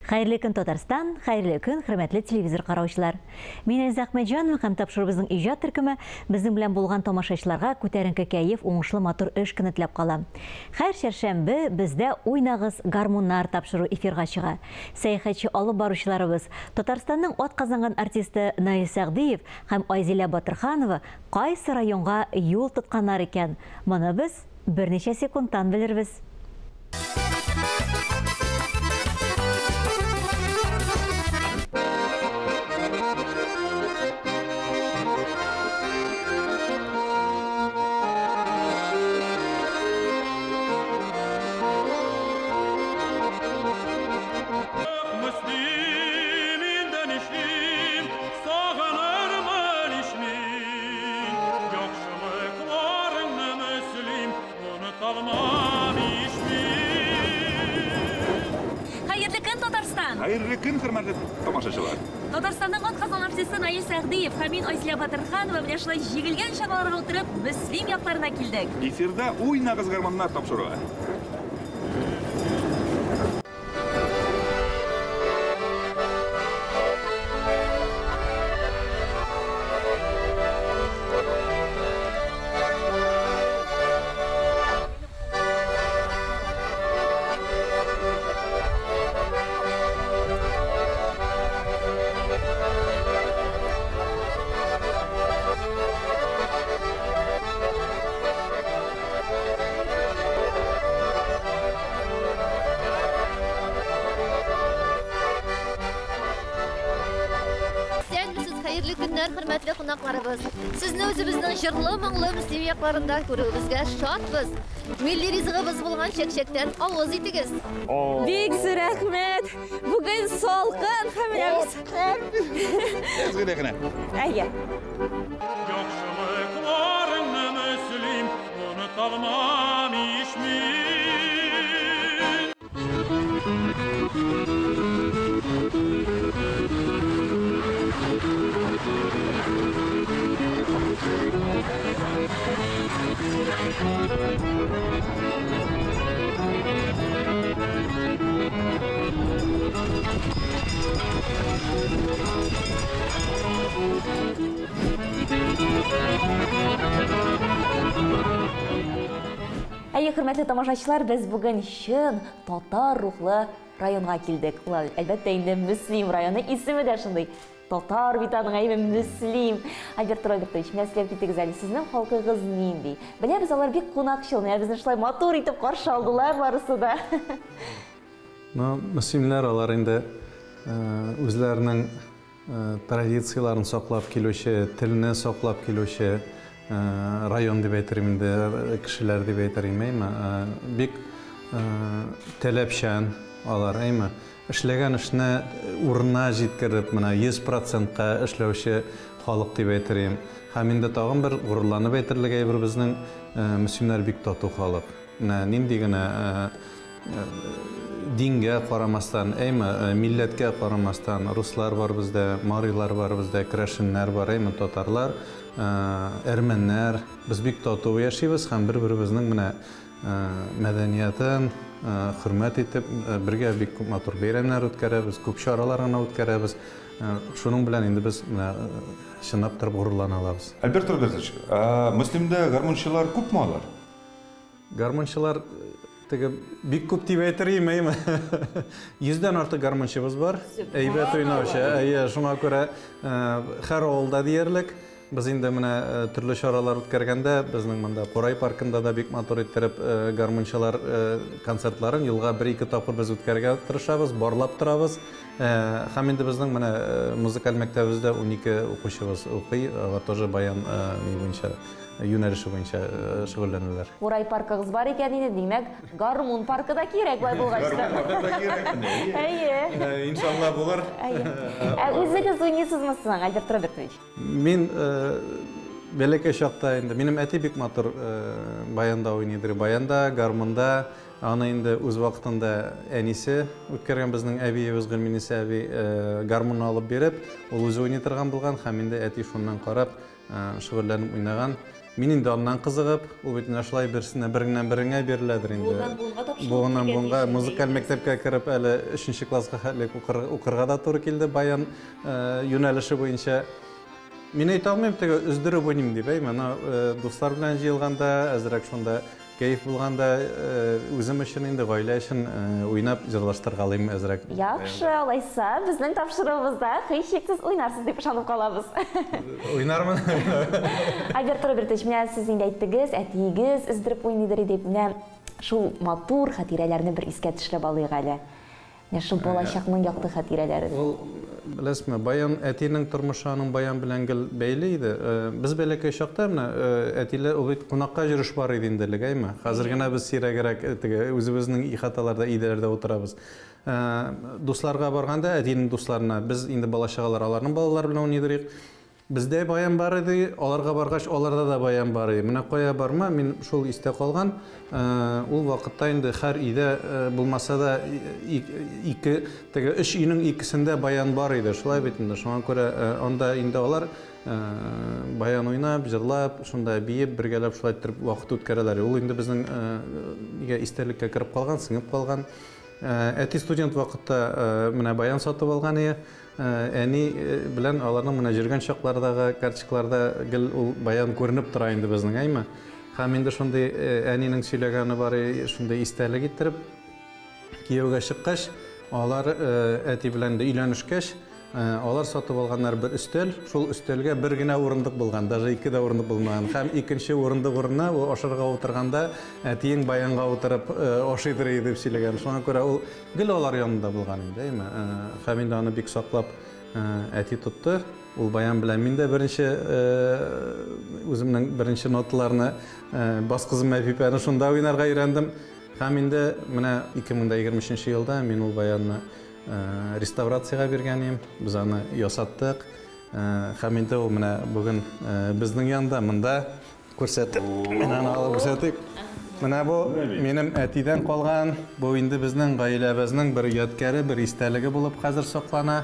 Хайырлы көн Татарстан, хайырлы көн хөрмәтле телевизор караучылар. Мин Эльза Әхмәтҗанова һәм тапшырыбызның иҗат төркеме безнең белән булган тамашачыларга күтәренке кәеф, уңышлы матур эш көне теләп кала. Һәр шәршәмбе бездә уйнагыз гармуннар тапшыру эфирга чыга. Сәяхәтче алып баручыларыбыз Татарстанның атказанган артисты Наил Сәгъдиев һәм Айзилә Батырханова кайсы районга юл тотканнар икән? Моны без берничә секундтан белербез. Hayırlı gün hürmetli tamашачылар. Татарстанның атказанган артисты Наил Сәгъдиев һәм мин Айзилә Батырханова белән шулай җигелгән чаналарга утырып Мөслим якларына килдек. Эфирда уйнагыз гармоннар тапшыруы. Hürmetli qonaqlarыбыз, sizni o'zimizning jırlı моңлы Мөслим якларында күрүебезгә шатбыз. Milli rizqimiz булган чәкчәктән авыз итегез. Бик зур рәхмәт. Бүген салкын һәммәбез. Әзгә генә. Әйе. Яхшылык барыңны Мөслим, оныталмам ишмин. Әйе, хөрмәтле тамашачылар, без бүген чын татар рухлы районга килдек. Ул әлбәттә инде Мөслим районы, исеме дә шундый. Татар бит аның әйме Мөслим. Альберт Робертович, мен эзләп китегез әле, сезнең халкыгыз нинди? Беләбез, алар бик кунакчыл, безне шулай матур итеп каршы алдылар барысы да. Мөслимләр алар инде үзләренең традицияларын саклап килүче, телне саклап килүче район дип әйтергә инде кешеләр дип әйтергә бик таләпчән алар, әйме. Эшләгән эшне урынына җиткереп, менә 100%-ка эшләүче халык дип әйтергә. Һәм инде тагын бер гурурланып әйтерлек әйбер безнең мөслимнәр бик тату халык. Нинди генә дингә карамастан, әйме, милләткә карамастан, руслар бар бездә, марилар бар бездә, крәшеннәр бар, әйме, татарлар, әрмәннәр. Без бик тату яшибез һәм бер-беребезнең менә мәдәниятен хөрмәт итеп, бергә бик матур бәйрәмнәр үткәрәбез, күп чаралар гына үткәрәбез. Шуның белән инде без чынлап торып горурлана алабыз. Альберт Робертович, Мөслимдә гармончылар күпме алар? Гармончылар бик күп дип әйтергә, әйме. 100-дән артык гармончыбыз бар. Әйбәт уйнаучы. Шуңа күрә һәр авылда диярлек. Biz инде менә төрле чаралар үткәргәндә, безнең монда Курай паркында да бик матур иттереп гармончылар концертларын елга 1-2 тапкыр без үткәргә тырышабыз, барлап торабыз. Һәм инде безнең менә музыкаль мәктәбебездә 12 укучыбыз укый, ва тоже баян буенча, юнәлеше буенча шөгыльләнәләр. Курай паркыгыз бар икән инде, димәк, гармун паркы да кирәк бай булгач. Гармун паркы да кирәк. Әйе. Иншалла булыр. Үзегез уйныйсызмы соң, Альберт Робертович? Мин бәләкәй чакта инде минем әти бик матур баянда уйныйдыр. Баянда, гармунда, аны инде үз вакытында әнисе үткәргән безнең әбиебез Гөлминиса әби гармун алып биреп, ул үзе уйный торган булган һәм инде әти шуннан карап шөгыльләнеп уйнаган. Мин инде аннан кызыгып, ул бит нашлай берсенә береңнән-береңә биреләдер инде. Буыннан буынга музыкаль мәктәпкә кереп, әле 3нче класска хәтлек укырга да туры килде баян юнәлеше буенча. Мин әйтә алмыйм, теге үздереп уйныйм дип, менә дуслар белән җыелганда, әзрәк шунда кайф булганда, үзем өчен инде гаилә өчен уйнап җырлаштыргалыйм әзрәк. Яхшы, алайса, безнең тапшырыгыбызда һичшиксез уйнарсыз дип ышанып калабыз. Уйнармын. Альберт Робертович, менә сез инде әйттегез, әтиегез өздереп уйныйдыр дип, менә шул матур хатирәләрне бер искә төшереп алыйк әле. Менә шул балачакның якты хатирәләре. Ул беләсезме, баян әтинең тормышы аның баян белән гел бәйле иде. Без бәләкәй чакта менә әтиләр ул бит кунакка җөреш бар иде инде легәйме. Хәзер генә без сирәгрәк теге үзебезнең ихаталарда, идәләрдә утырабыз. Дусларга барганда, әтинең дусларына без инде балачагалар аларның балалары белән уйныйдык. Бездә баян бар иде, аларга баргач, аларда да баян бар иде. Менә кая барма, мин шул истә калган. Ул вакытта инде һәр өйдә булмаса да ике, теге 3 өйнең икесендә баян бар иде. Шулай бит инде. Шуңа күрә анда инде алар баян уйнап, җырлап, шунда биеп, бергәләп шулай итеп вакыт үткәрәләр. Ул инде безнең истәлеккә кереп калган, сеңеп калган. Әти студент вакытта менә баян сатып алган иде. Әни белән аларның менә җөргән чаклардагы карточкаларда гел ул баян күренеп тора инде безнең, әйме. Һәм инде шундый әнинең сөйләгәне бар, шундый истәлек иттереп кияүгә чыккач, алар әти белән дә өйләнешкәч, алар сатып алганнар бер өстәл, шул өстәлгә бер генә урындык булган, даже 2 дә урындык булмаган. Һәм икенче урындык урынына ул ашарга утырганда әтиең баянга утырып ашыйдыр дип сөйләгән. Шуңа күрә ул гел алар янында булган иде, әйме. Һәм инде аны бик саклап әти тотты. Ул баян белән мин дә беренче үземнең беренче ноталарны баскызым әпипәне шунда уйнарга өйрәндем. Һәм инде менә 2023 елда мин ул баянны реставрацияга бергәнем, без аны ясаттык. Һәм инде ул менә бүген безнең янда, монда күрсәтеп, мен аны алып күрсәтик. Менә бу минем әтидән калган, бу инде безнең гаиләбезнең бер ядкәре, бер истәлеге булып хәзер саклана.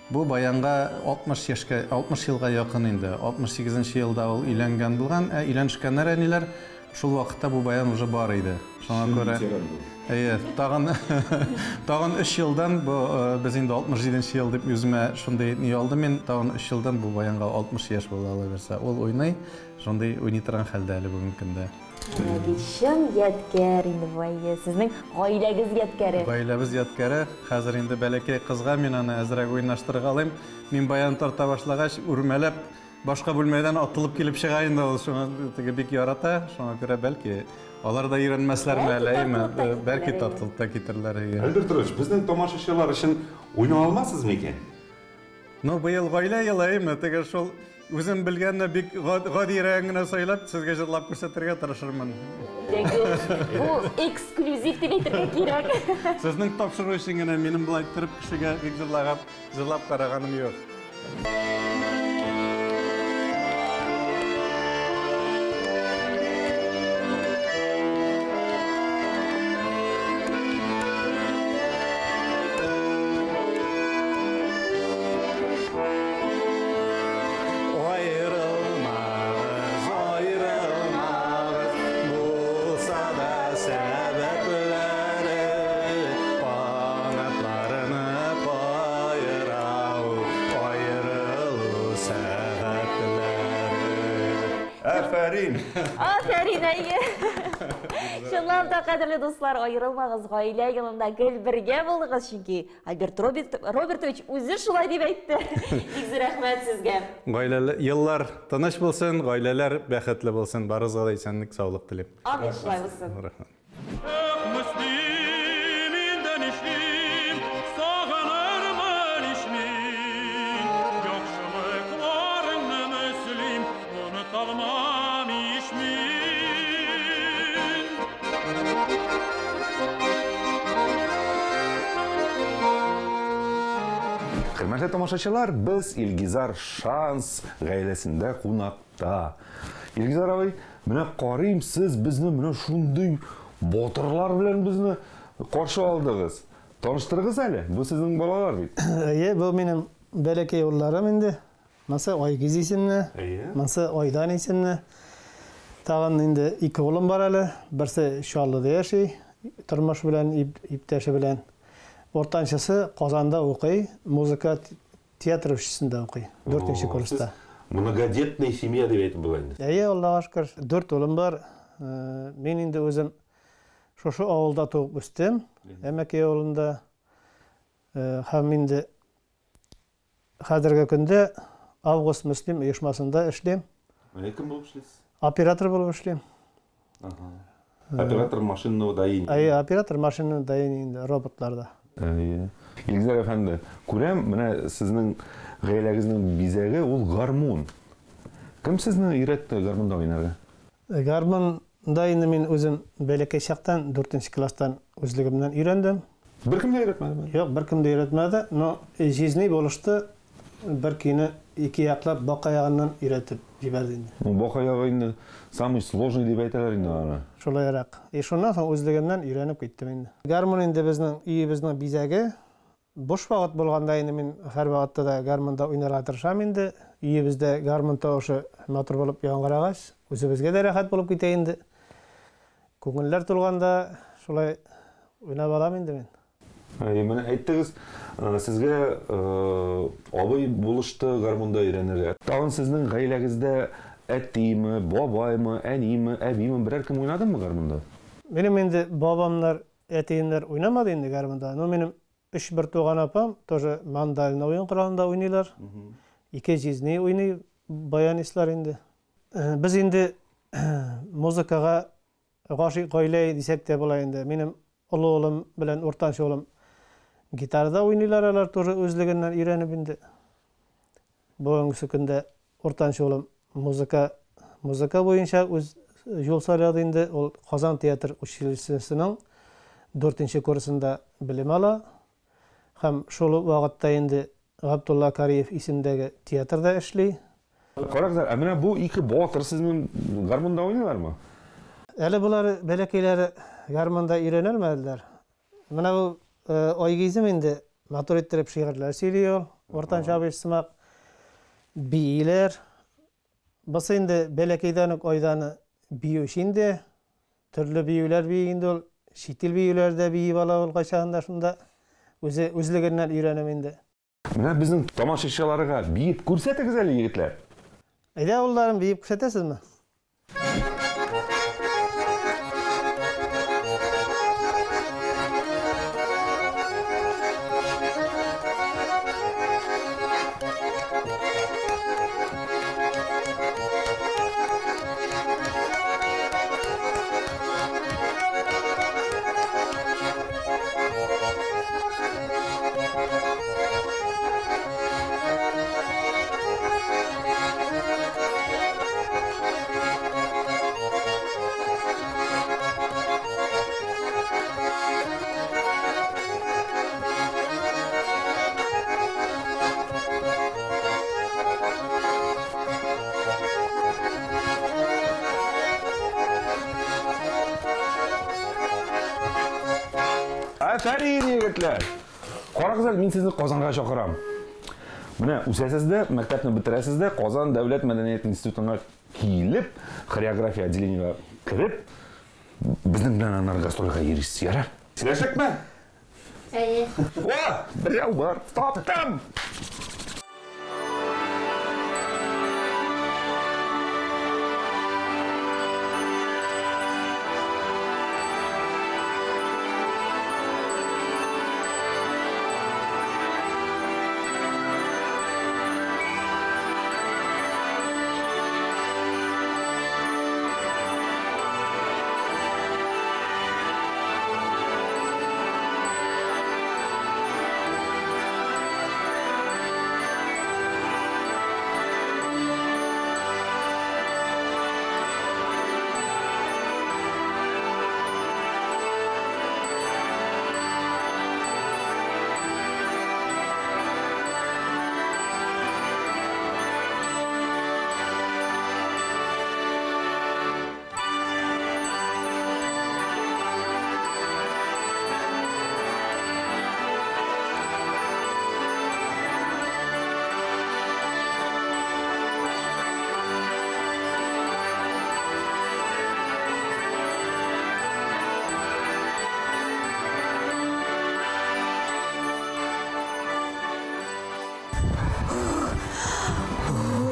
Бу баянга 60 елга якын инде. 68нче елда ул өйләнгән булган, өйләнешкәннәр әниләр. Шул вакытта бу баян уже бар иде. Шуңа күрә тагын 3 елдан без инде 67нче ел дип үземә шундый ни алдым мин, тагын 3 елдан бу баянга 60 яшь була ала берсә. Ул уйный, шундый уйный торган хәлдә әле бүген көндә. Бишем ядкәр инде бая, сезнең гаиләгез ядкәре. Гаиләбез ядкәре. Хәзер инде бәләкәй кызга мин аны әзрәк уйнаштыргалыйм. Мин баян тарта башлагач, үрмәләп башка бүлмәдән атылып килеп чыга инде ул. Шуңа теге бик ярата. Шуңа күрә бәлки алар да өйрәнмәсләрме әле, әйме. Бәлки татылып та китерләр. Альберт Робертович, безнең тамашачылар өчен уйнап алмассызмы икән? Ну, быел гаилә елы, әйме. Теге шул үзем белгәнне бик гади рәңгенә сайлап, сезгә җырлап күрсәтергә тырышырмын. Бу эксклюзив дип әйтергә кирәк. Сезнең тапшыру өчен генә минем булай торып кешегә бик җырлап караганым юк. Афәрин әйе. Чынлап та кадерле дуслар, аерылмагыз, гаилә янында гел бергә булыгыз, чөнки Альберт Робертович үзе шулай дип әйтте. Бик рәхмәт сезгә. Гаиләле еллар тыныч булсын, гаиләләр бәхетле булсын, барыгызга да исәнлек, саулык телим. Амин, шулай булсын. Рәхмәт. Хөрмәтле тамашачылар, без Илгизар Шанс гаиләсендә кунакта. Илгизар абый, менә карыйм, сез безне менә шундый батырлар белән безне каршы алдыгыз. Таныштырыгыз әле, бу сезнең балалар бит. Бу минем бәләкәй улларым инде. Masa Oygiz isimli, masa Oydan isimli. Tağın indi 2 oğlum var әле. Birisi Şallı'da yaşay, turmuş bilen, iptaşı bilen. Ortançası Qozonda o'qiy, muzika teatr училищесінде o'qiy, 4-chi kursda. Многодетная семья deb aytib bo'ladi. Allohga shukr, 4 o'g'lim bor. Men endi o'zim shu avulda tug'ib o'sdim. Amaki o'g'limda ham endi hozirgi kunda Avgust Muslim uyushmasida ishlayman. Kim bo'lib ishlaysiz? Operator bo'lib ishlayman. Operator машинного доения. Operator машинного doения robotlarda. Ilgizar efendi, ko'ram, mana sizning g'aylangizning bezagi ul garmon. Kim sizni o'rgatdi garmonda o'ynarga? Garmonda endi men o'zim balakay chaqdan 4-klassdan o'zligimdan o'rgandim. Bir kim de öğretmedi? Yo'q, bir kim de öğretmedi. No, jizni bo'lishdi. Bir kini 2 yoqlab boqayog'idan o'rgatib jiberdi. Boqayog'ini самый сложный deb aytalar endi ana. Shulayroq. Shundan so'ng o'zligimdan o'rganib ketdim endi. Garmon endi bizning uyimizning bezagi. Bosh vaqt bo'lganda endi men har vaqtda da garmonda o'ynarga tirishaman endi. Uyimizda garmon tovushi motor bo'lib yong'irag'ach, o'zimizga da rahat bo'lib ketay endi. Ko'ngillar to'lganda shulay o'ynab olaman endi men. Mana aytdingiz, sizga obay bo'lishdi garmonda o'rganirga. Tag'in sizning g'aylangizda attiymi, boboymi, aniymi, abiymi biror kim o'ynadimi garmonda? Benim endi babamlar, atiyimlar oynamadı endi garmonda. No benim 3-1 to'g'an apam тоже mandalina o'yin qurolida o'ynaylar. 2 jizni o'ynay, bayanistlar endi. Biz endi muzikaga g'oshiq qo'ylay desek de bo'lar endi. Menim o'g'lim bilan o'rtancha o'g'lim gitarada o'ynaylar, ular тоже o'zligidan o'rganib endi. Bugungi kunda o'rtancha o'g'lim muzika bo'yicha o'z yo'l so'radi endi. O Qozon teatr училищесінің 4-kursida bilim ola. Ham shu vaqtda endi Abdulla Kariyev ismidagi teatrda ishlaydi. Qaranglar, mana bu ikki botir sizning garmonda o'ynaylarmi? Hali bular balakaylari garmonda o'rganolmadilar. Mana bu Oygizim endi motor ettirib she'rlar söylüyor. O'rtancha abishsimaq biylar. Biz endi balakaydan oydani biyu şimdi türlü biyular biyindi ol, şitil biyularda biyi bala ol qaşağında şunda o'zligidan o'rganam endi. Mana bizning tomoshachilarga biyib ko'rsatingiz yigitlar. Ayda ularni biyib ko'rsatasizmi? Aferin yigitlar. Qaranglar, men sizni Qozonga chaqiraman. Mana o'sasizda, maktabni bitirasizda, Qozon davlat madaniyat institutiga kelib, xoreografiya отделениga kirib, bizning bilan anar gastrolga yurishsiz yarar. Silashakmi? Voh, birov bor, topdim.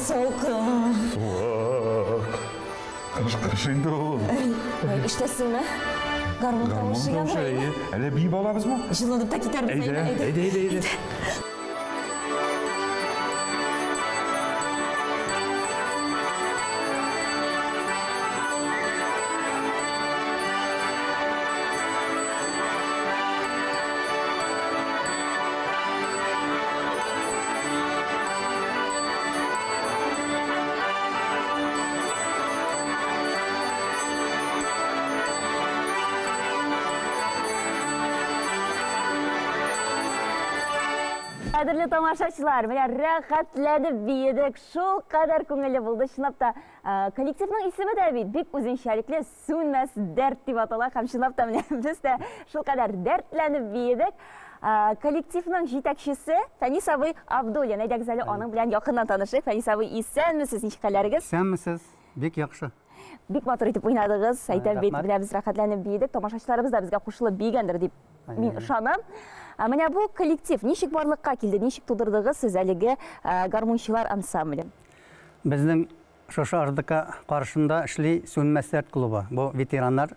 салқын. Қырыш енді ол. Іштесің ме? Гармон тауышы яңғырай. Әлі бей балабыз ма? Жылынып та кетербіз. Әйді. Қадірлі тамашашылар, міне рәхәтләніп бейедік, шул қадар көңілі болды. Шынапта коллективнің исімі дә бит бик үзенчәлекле сүнмәс дәрт дип атала. Һәм шынапта міне біз дә шул қадар дәртләнеп бейедік. Коллективнің җитәкчесе Фәнис абый Абдуллин. Әйдәгез әле аның белән якыннан танышыйк. Фәнис абый, исәнмесез, ничек хәлләрегез? Исәнмесез, бик яхшы. Бик матур итеп уйнадыгыз. Әйтәм бит, без рәхәтләнеп бейедек. Тамашачыларыбыз да безгә кушылып бейгәндер дип мин ышанам. Менә бу коллектив ничек барлыкка килде, ничек тудырдыгыз сез әлеге гармунчылар ансамбле? Безнең шушы ардыка каршында эшли Сүнмәс клубы. Бу ветераннар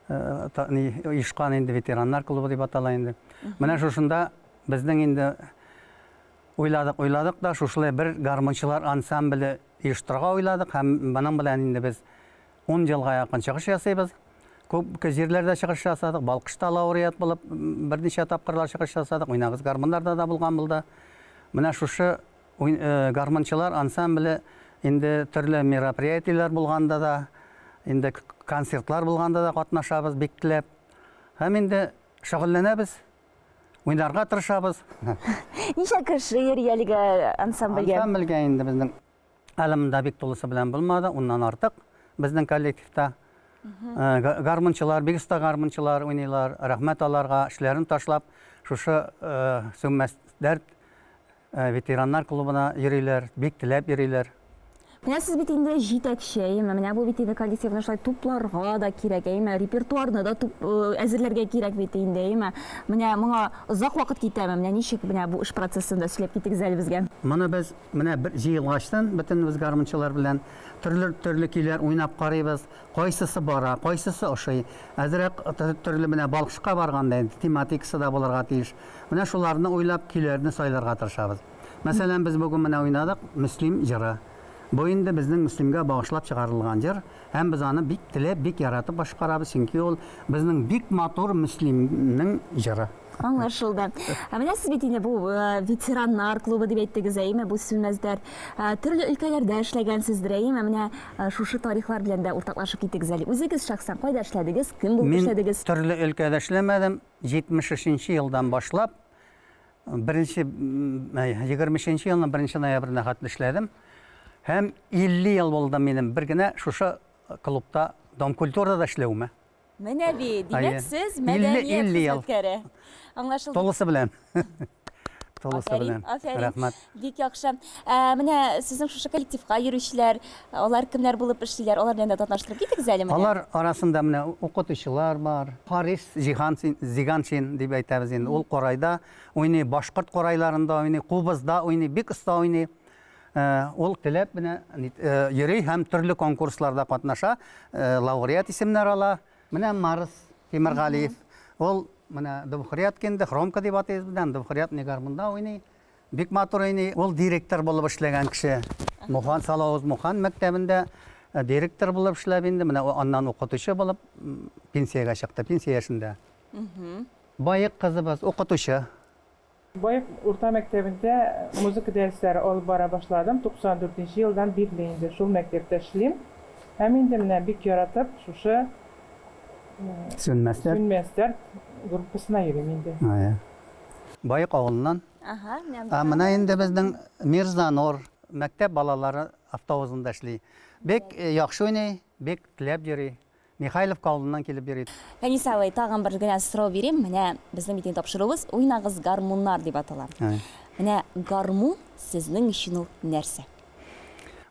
оешкан инде ветераннар клубы дип атала инде. Менә шушында безнең инде уйладык да шушылай бер гармунчылар ансамбле оештырырга уйладык һәм моның белән инде без 10 елга якын чыгыш ясыйбыз. Күп җирләрдә чыгыш ясадык, Балкышта лауреат булып, берничә тапкырлар чыгыш ясадык, уйнагыз гармоннарда да булган булды. Менә шушы гармончылар ансамбле инде төрле мероприятиеләр булганда да, инде концертлар булганда да катнашабыз бик теләп. Һәм инде шөгыльләнәбез, уйнарга тырышабыз. Ничә кеше йөри әлеге ансамбльгә? Ансамбльгә инде безнең әлемдә бик тулысы белән булмады, уннан артык безнең коллективта. Гармончылар, бик оста гармончылар уйныйлар, рәхмәт аларга, эшләрен ташлап, шушы Сүнмәс дәрт ветераннар клубына йөриләр, бик теләп йөриләр. Менә сез бит инде җитәкче, менә бу бит инде коллективны шулай тупларга да кирәк, репертуарны да әзерләргә кирәк бит инде, менә моңа озак вакыт китәме, менә ничек менә бу эш процессында сөйләп китегез әле безгә. Моны без менә бер җыелгачтан бөтен без гармончылар белән төрле көйләр уйнап карыйбыз. Кайсысы бара, кайсысы ошый. Әзрәк төрле менә Балкышка барганда тематикасы да булырга тиеш. Менә шуларны уйлап көйләрне сайларга тырышабыз. Мәсәлән, без бүген менә уйнадык Мөслим җыры. Бу инде безнең мөслимгә багышлап чыгарылган җыр, һәм без аны бик теләп, бик яратып башкарабыз, чөнки ул безнең бик матур мөслимнең җыры. Аңлашылды. Менә сез бит инде бу ветераннар клубы дип әйттегез, бу Сүнмәсдәр төрле өлкәләрдә эшләгәнсездер, менә шушы тарихлар белән дә уртаклашып китегез әле. Үзегез шәхсән кайда эшләдегез, кем булып эшләдегез? Мин төрле өлкәдә эшләмәдем. 73 елдан башлап 20 елның 1 ноябрендә хәтле эшләдем. Һәм 50 ел булды минем бер генә шушы клубта Дом культурада эшләүемә. Менә бит, димәк сез мәдәният хезмәткәре. Аңлашылды. Толысы белән. Толысы белән. Рәхмәт. Бик яхшы. Менә сезнең шушы коллективка йөрүчеләр, алар кемнәр булып эшлиләр? Алар белән дә татнаштырып китегез әле менә. Алар арасында менә укытучылар бар. Харис Зиганшин дип әйтәбез инде. Ул Корайда уйный, башкорт корайларында уйный, Кубызда уйный, бик оста уйный. Ул теләп менә йөри һәм төрле конкурсларда катнаша, лауреат исемнәр ала. Менә Марс Тимергалиев. Ул менә Дубхрият кенде, Хромка дип атыйбыз белән, Дубхрият гармунда уйный. Бик матур уйный. Ул директор булып эшләгән кеше. Мухан Салавыз Мухан мәктәбендә директор булып эшләп инде, менә аннан укытучы булып пенсиягә чыкты, пенсия яшендә. Байык кызыбыз укытучы. Байык урта мәктәбендә музыка дәресләре алып бара башладым. 94 елдан бирле инде шул мәктәптә эшлим. Һәм инде менә бик яратып шушы Сүнмәстәр группасына йөрим инде. Байык авылыннан. Менә инде безнең Мирзанор мәктәп балалары автобусында эшли. Бик яхшы уйный, бик теләп йөри. Михайлов калыннан килеп йөри. Фәнис абый, тагын бер генә сорау бирим. Менә безнең битен тапшыруыбыз уйнагыз гармуннар дип атала. Менә гармун сезнең өчен ул нәрсә?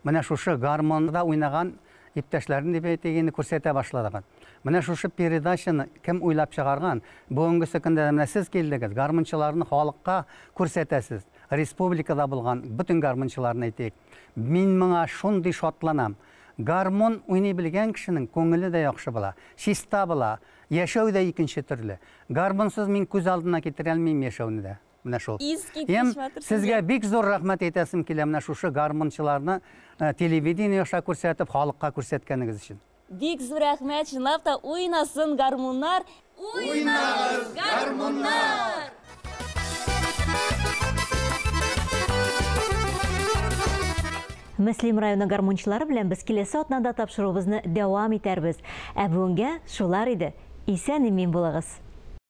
Менә шушы гармунда уйнаган иптәшләрен дип әйтегәнне күрсәтә башладык. Менә шушы передачаны кем уйлап чыгарган? Бүгенге көндә менә сез килдегез, гармунчыларны халыкка күрсәтәсез. республикада булган бүтін гармончыларны әйтәйек. Мин моңа шундый шатланам. Гармон уйный белгән кешенең күңеле дә яхшы була, чиста була, яшәү дә икенче төрле. Гармонсыз мин күз алдына китерә алмыйм яшәүне дә. Менә шул. Сезгә бик зур рәхмәт әйтәсем килә менә шушы гармончыларны телевидение аша күрсәтеп, халыкка күрсәткәнегез өчен. Бик зур рәхмәт, чынлап та уйнасын гармоннар. Уйнагыз, гармоннар! Мөслим районы гармончылары белән без киләсе атнада тапшыруыбызны дәвам итәрбез. Ә бүгенгә шулар иде. Исән-имин булыгыз.